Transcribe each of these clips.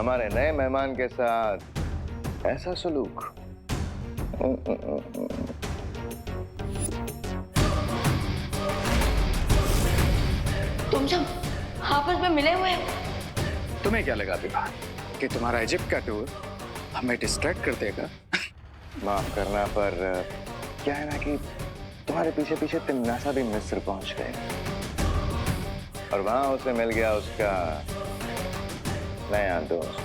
हमारे नए मेहमान के साथ ऐसा सलूक। तुम सब आपस में मिले हुए हो? तुम्हें क्या लगा विभा कि तुम्हारा इजिप्ट का टूर हमें डिस्ट्रैक्ट कर देगा? माफ करना, पर क्या है ना कि तुम्हारे पीछे पीछे तिमनासा भी मिस्र पहुंच गए और वहां उसे मिल गया उसका नया दोस्त।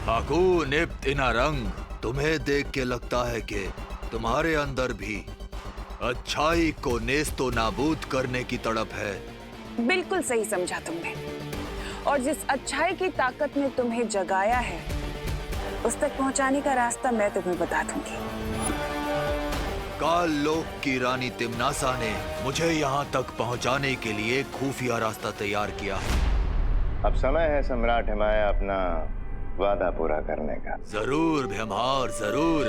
हाकून इब्न इनारंग, तुम्हें देख के लगता है कि तुम्हारे अंदर भी अच्छाई को नेस्तो नाबूद करने की तड़प है। बिल्कुल सही समझा तुमने। और जिस अच्छाई की ताकत ने तुम्हें जगाया है उस तक पहुंचाने का रास्ता मैं तुम्हें बता दूंगी। काल लोक की रानी तिमनासा ने मुझे यहाँ तक पहुँचाने के लिए खुफिया रास्ता तैयार किया। अब समय है सम्राट हिमाया अपना वादा पूरा करने का। जरूर भीमहार, जरूर।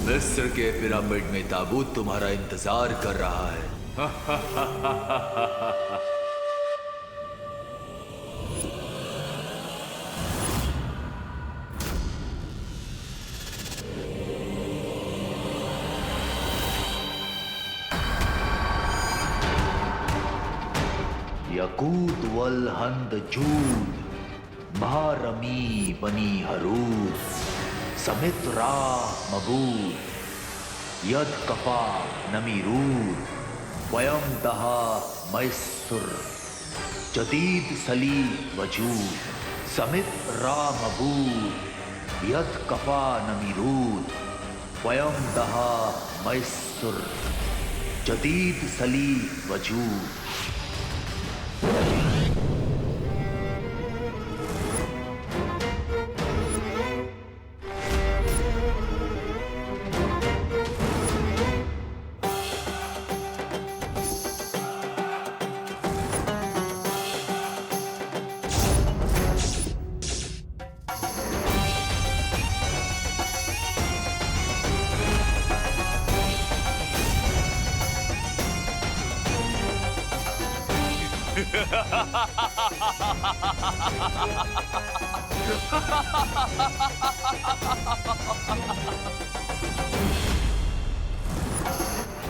मिस्र के पिरामिड में ताबूत तुम्हारा इंतजार कर रहा है। यकूत वल हंद जूद, महारमी बनी हरूद, समित्रा मबूद, यद कफा नमीरूद, वयम दहा मैसुर, जदीद सली वजूद, समित्रा मबूद, यद कफा नमीरूद, वयम दहा मैसुर, जदीद सली वजूद।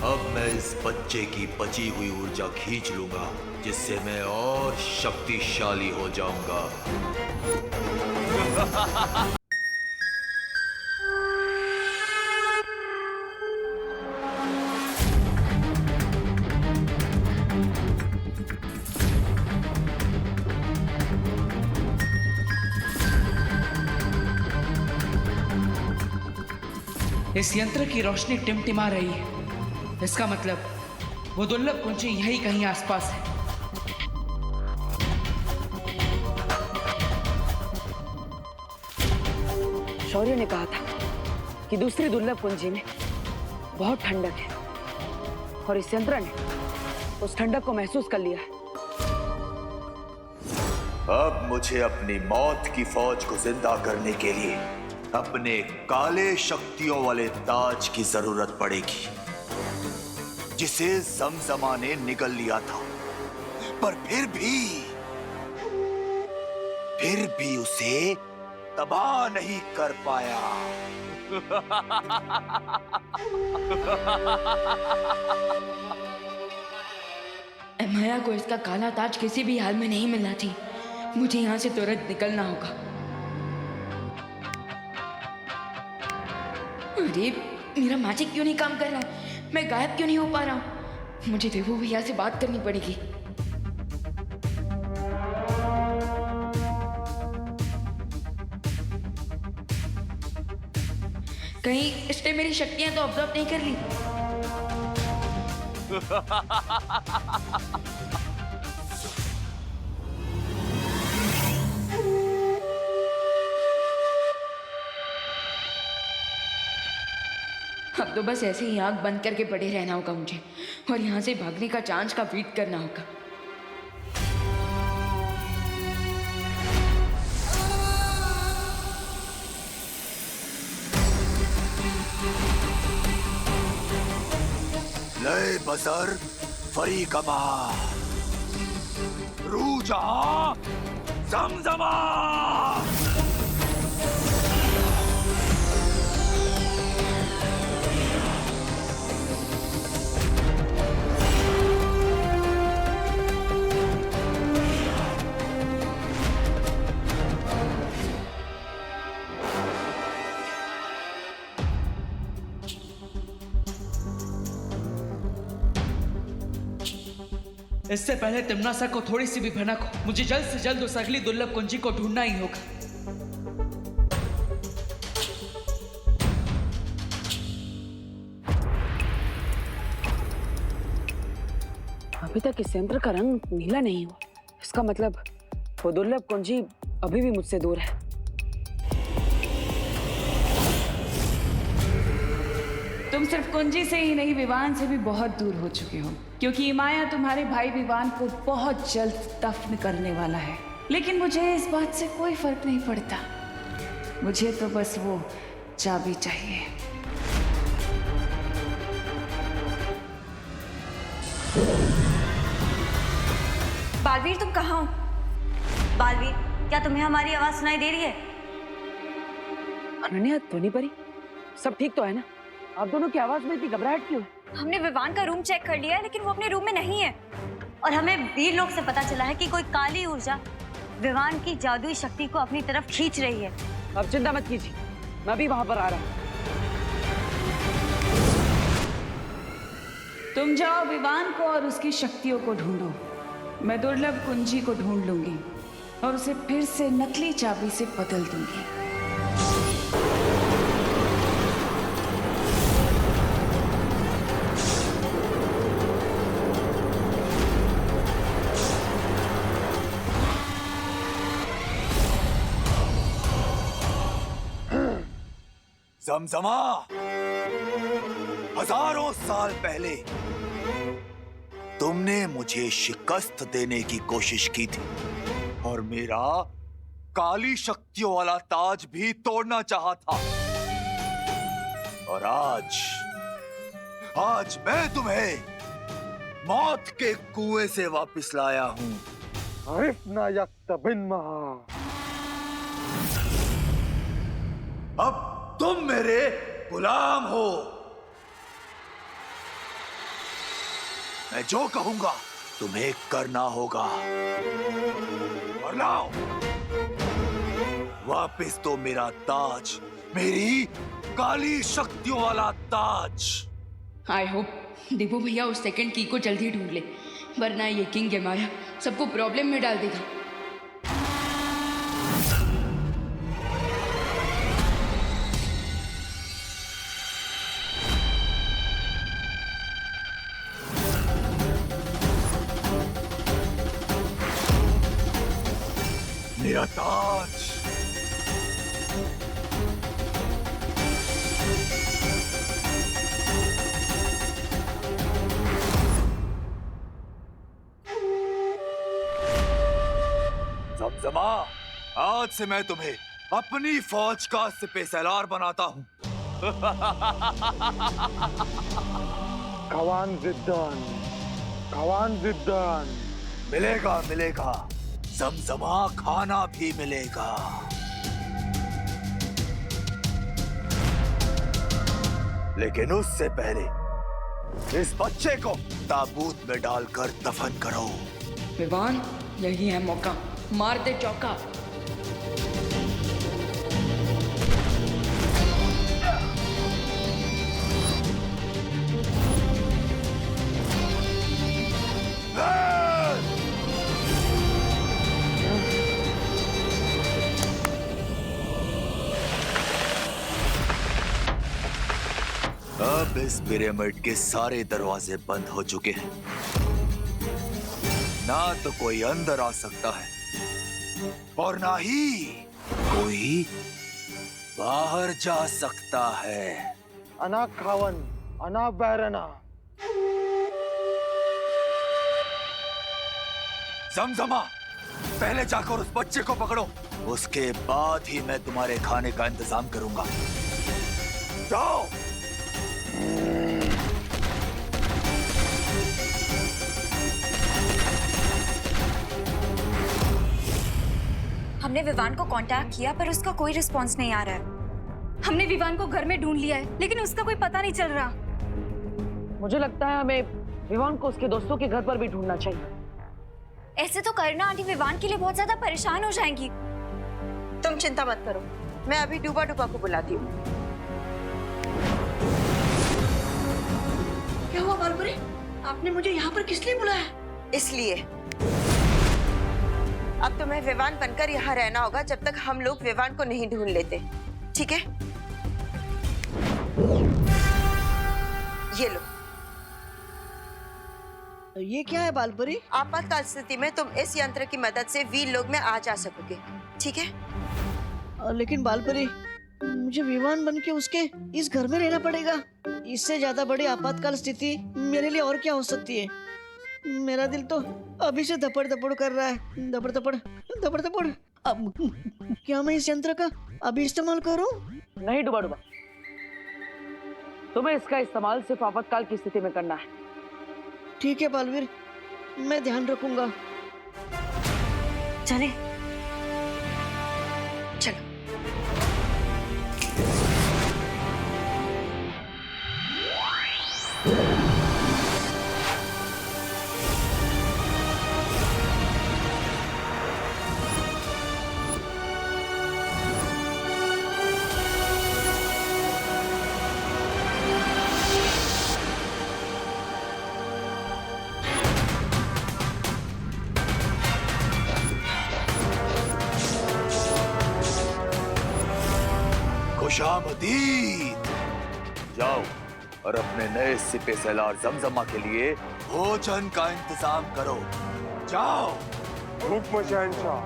अब मैं इस बच्चे की बची हुई ऊर्जा खींच लूंगा, जिससे मैं और शक्तिशाली हो जाऊंगा। इस यंत्र की रोशनी टिमटिमा रही है। इसका मतलब वो दुर्लभ कुंजी यही कहीं आसपास है। शौर्य ने कहा था कि दूसरी दुर्लभ कुंजी में बहुत ठंडक है और इस यंत्र ने उस ठंडक को महसूस कर लिया है। अब मुझे अपनी मौत की फौज को जिंदा करने के लिए अपने काले शक्तियों वाले ताज की जरूरत पड़ेगी, जिसे जमजमा ने निगल लिया था, पर फिर भी उसे तबाह नहीं कर पाया। माया को इसका काला ताज किसी भी हाल में नहीं मिलना चाहिए। मुझे यहाँ से तुरंत निकलना होगा। अरे मेरा मैजिक क्यों नहीं काम कर रहा है? मैं गायब क्यों नहीं हो पा रहा हूँ? मुझे देवू भैया से बात करनी पड़ेगी। कहीं इसने मेरी शक्तियां तो ऑब्जर्व नहीं कर ली। अब तो बस ऐसे ही आंख बंद करके पड़े रहना होगा मुझे और यहाँ से भागने का चांस का वेट करना होगा। लय बसर फरी कमा रू जहां जमजमा। इससे पहले तिम्नासा को थोड़ी सी भी भनक हो, मुझे जल्द से जल्द उस अगली दुर्लभ कुंजी को ढूंढना ही होगा। अभी तक इस यंत्र का रंग नीला नहीं हुआ, इसका मतलब वो दुर्लभ कुंजी अभी भी मुझसे दूर है। तुम सिर्फ कुंजी से ही नहीं, विवान से भी बहुत दूर हो चुके हो, क्योंकि माया तुम्हारे भाई विवान को बहुत जल्द दफन करने वाला है। लेकिन मुझे इस बात से कोई फर्क नहीं पड़ता, मुझे तो बस वो चाबी चाहिए। बालवीर, तुम कहाँ हो? बालवीर, क्या तुम्हें हमारी आवाज सुनाई दे रही है? अनन्या, ध्वनि परी, सब ठीक तो है ना? आप दोनों की आवाज में इतनी घबराहट क्यों? हमने विवान का रूम चेक कर लिया है, लेकिन वो अपने रूम में नहीं है। और हमें वीर लोग से पता चला है कि कोई काली ऊर्जा विवान की जादुई शक्ति को अपनी तरफ खींच रही है। अब चिंता मत कीजिए, मैं भी वहां पर आ रहा हूँ। तुम जाओ विवान को और उसकी शक्तियों को ढूंढो, मैं दुर्लभ कुंजी को ढूंढ लूंगी और उसे फिर से नकली चाबी से बदल दूंगी। जमजमा, हजारों साल पहले तुमने मुझे शिकस्त देने की कोशिश की थी और मेरा काली शक्तियों वाला ताज भी तोड़ना चाहा था। और आज मैं तुम्हें मौत के कुएं से वापस लाया हूं। अब तुम मेरे गुलाम हो। मैं जो कहूंगा तुम्हें करना होगा। और लाओ वापस तो मेरा ताज, मेरी काली शक्तियों वाला ताज। आई होप दीपू भैया उस सेकंड की को जल्दी ढूंढ ले, वरना ये किंग है माया सबको प्रॉब्लम में डाल देगा। मेरा ताज, जमजमा, आज से मैं तुम्हें अपनी फौज का सिपह सलार बनाता हूं। कवान जिद्दान मिलेगा मिलेगा, जमजमा खाना भी मिलेगा। लेकिन उससे पहले इस बच्चे को ताबूत में डालकर दफन करो। विवान, यही है मौका, मार दे चौका। अब अब इस पिरामिड के सारे दरवाजे बंद हो चुके हैं। ना तो कोई अंदर आ सकता है और ना ही कोई बाहर जा सकता है। अना खावन, अना बैरना। जमजमा, पहले जाकर उस बच्चे को पकड़ो, उसके बाद ही मैं तुम्हारे खाने का इंतजाम करूंगा। जाओ। हमने विवान को कांटेक्ट किया पर उसका कोई रिस्पांस नहीं आ रहा है। हमने विवान को घर में ढूंढ लिया है लेकिन उसका कोई पता नहीं चल रहा। मुझे लगता है हमें विवान को उसके दोस्तों के घर पर भी ढूंढना चाहिए। ऐसे तो करना आंटी विवान के लिए बहुत ज्यादा परेशान हो जाएंगी। तुम चिंता मत करो, मैं अभी डूबा डूबा को बुलाती हूँ। क्या हुआ बालपुरी? आपने मुझे यहाँ पर किस लिए बुलाया? इसलिए अब तुम्हें विवान बनकर यहाँ रहना होगा जब तक हम लोग विवान को नहीं ढूंढ लेते, ठीक है? ये लो। ये क्या है बालपुरी? आपातकाल स्थिति में तुम इस यंत्र की मदद से वीर लोग में आ जा सकोगे, ठीक है? लेकिन बालपुरी, मुझे विवान बन के उसके इस घर में रहना पड़ेगा। इससे ज्यादा बड़ी आपातकाल स्थिति मेरे लिए और क्या हो सकती है? मेरा दिल तो अभी से धपड़ धपड़ कर रहा है, धपड़ धपड़ धपड़ धपड़। अब क्या मैं इस यंत्र का अभी इस्तेमाल करूं? नहीं डुबा डुबा, तुम्हें इसका इस्तेमाल सिर्फ आपातकाल की स्थिति में करना है। ठीक है बालवीर, मैं ध्यान रखूंगा। चले चलो। खुशामदीद। जाओ और अपने नए सिपे सलार जमजमा के लिए भोजन का इंतजाम करो। जाओ। हुक्म शहंशाह।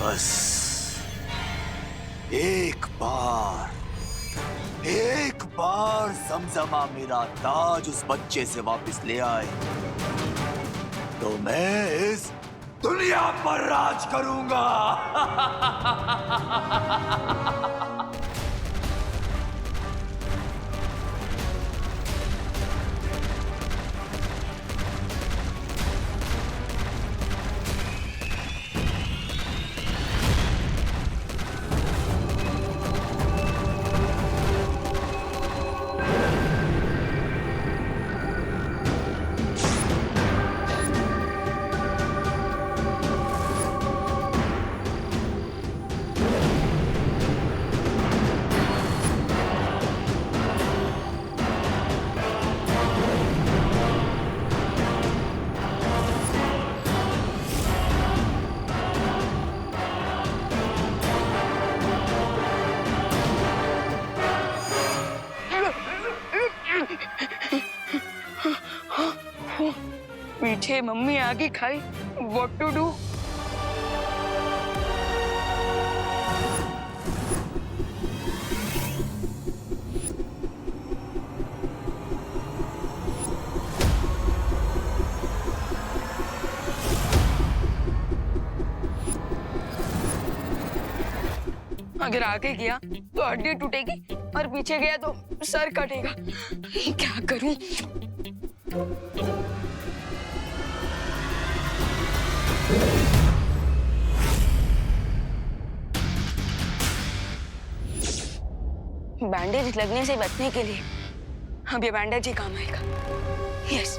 बस एक बार जमजमा मेरा ताज उस बच्चे से वापस ले आए तो मैं इस दुनिया पर राज करूंगा। पीछे मम्मी आगे खाई, व्हाट टू डू? अगर आगे गया तो हड्डी टूटेगी और पीछे गया तो सर कटेगा। क्या करूं? बैंडेज लगने से बचने के लिए अब ये बैंडेज ही काम आएगा। Yes.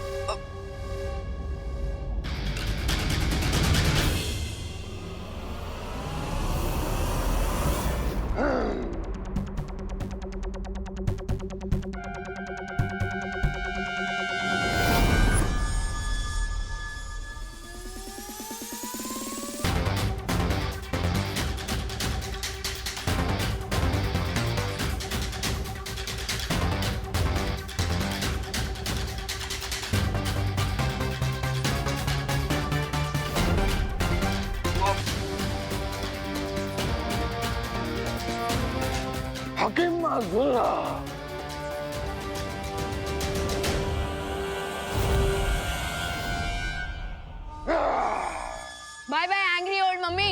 Hakeem Abdullah. Bye bye angry old mummy.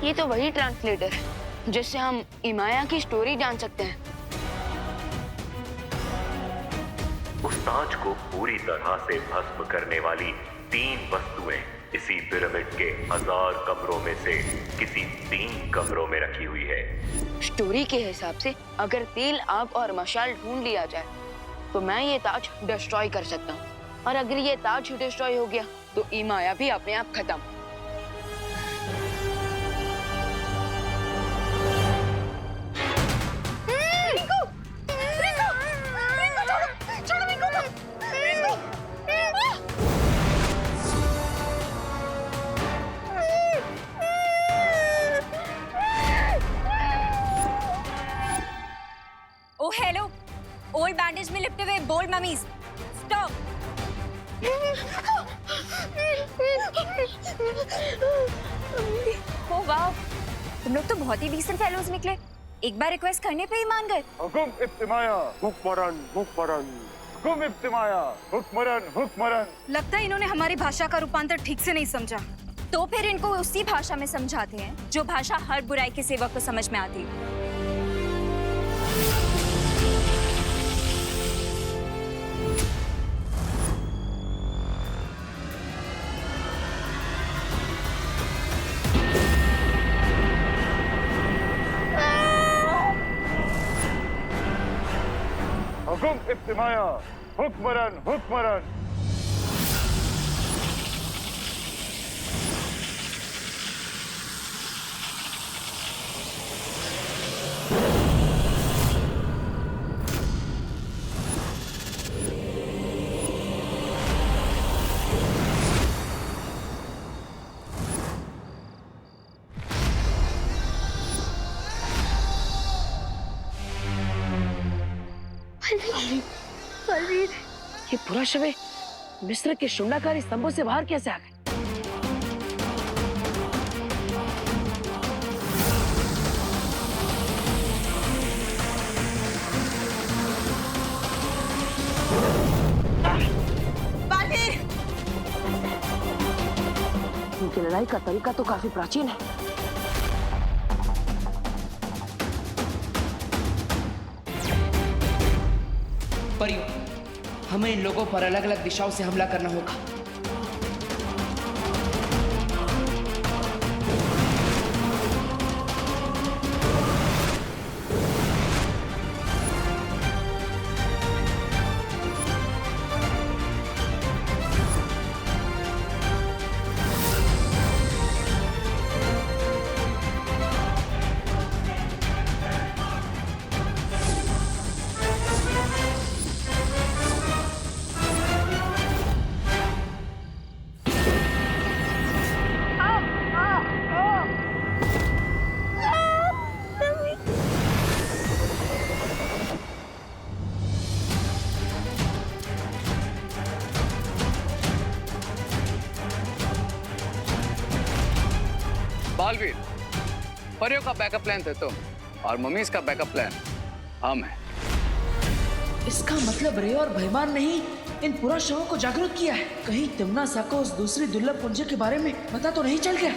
ये तो वही ट्रांसलेटर है जिससे हम इमाया की स्टोरी जान सकते हैं। उस ताज को पूरी तरह से भस्म करने वाली 3 वस्तुएं इसी पिरामिड के 1000 कमरों में से किसी 3 कमरों में रखी हुई है। स्टोरी के हिसाब से अगर तेल, आग और मशाल ढूंढ लिया जाए तो मैं ये ताज डिस्ट्रॉय कर सकता हूँ, और अगर ये ताज डिस्ट्रॉय हो गया तो इमाया भी अपने आप खत्म। ओ हेलो, ओल्ड बैंडेज में लिपटे हुए बोल्ड ममीज, स्टॉप। ओ वाह, तुम लोग तो बहुत ही डिसेंट फेलोज निकले। एक बार रिक्वेस्ट करने पे ही मान गए। हुकुम इब्तिमाया हुक्मरन हुक्मरन, हुकुम इब्तिमाया हुक्मरन हुक्मरन। लगता है इन्होंने हमारी भाषा का रूपांतर ठीक से नहीं समझा। तो फिर इनको उसी भाषा में समझाते हैं जो भाषा हर बुराई के सेवक को समझ में आती है। हुकुम इब्तिमाया हुक्मरन हुक्मरन। ये पूरा शव मिस्र के शुंडाकारी स्तंभों से बाहर कैसे आ गए? इनकी लड़ाई का तरीका तो काफी प्राचीन है। परियों, हमें इन लोगों पर अलग अलग दिशाओं से हमला करना होगा। बालवीर, परियों का बैकअप प्लान थे तुम और मम्मीज का बैकअप प्लान हम है। इसका मतलब रे और भयमान ने ही इन पूरा शवों को जागरूक किया है। कहीं तिम्ना सा को उस दूसरी दुर्लभ पुंज के बारे में पता तो नहीं चल गया?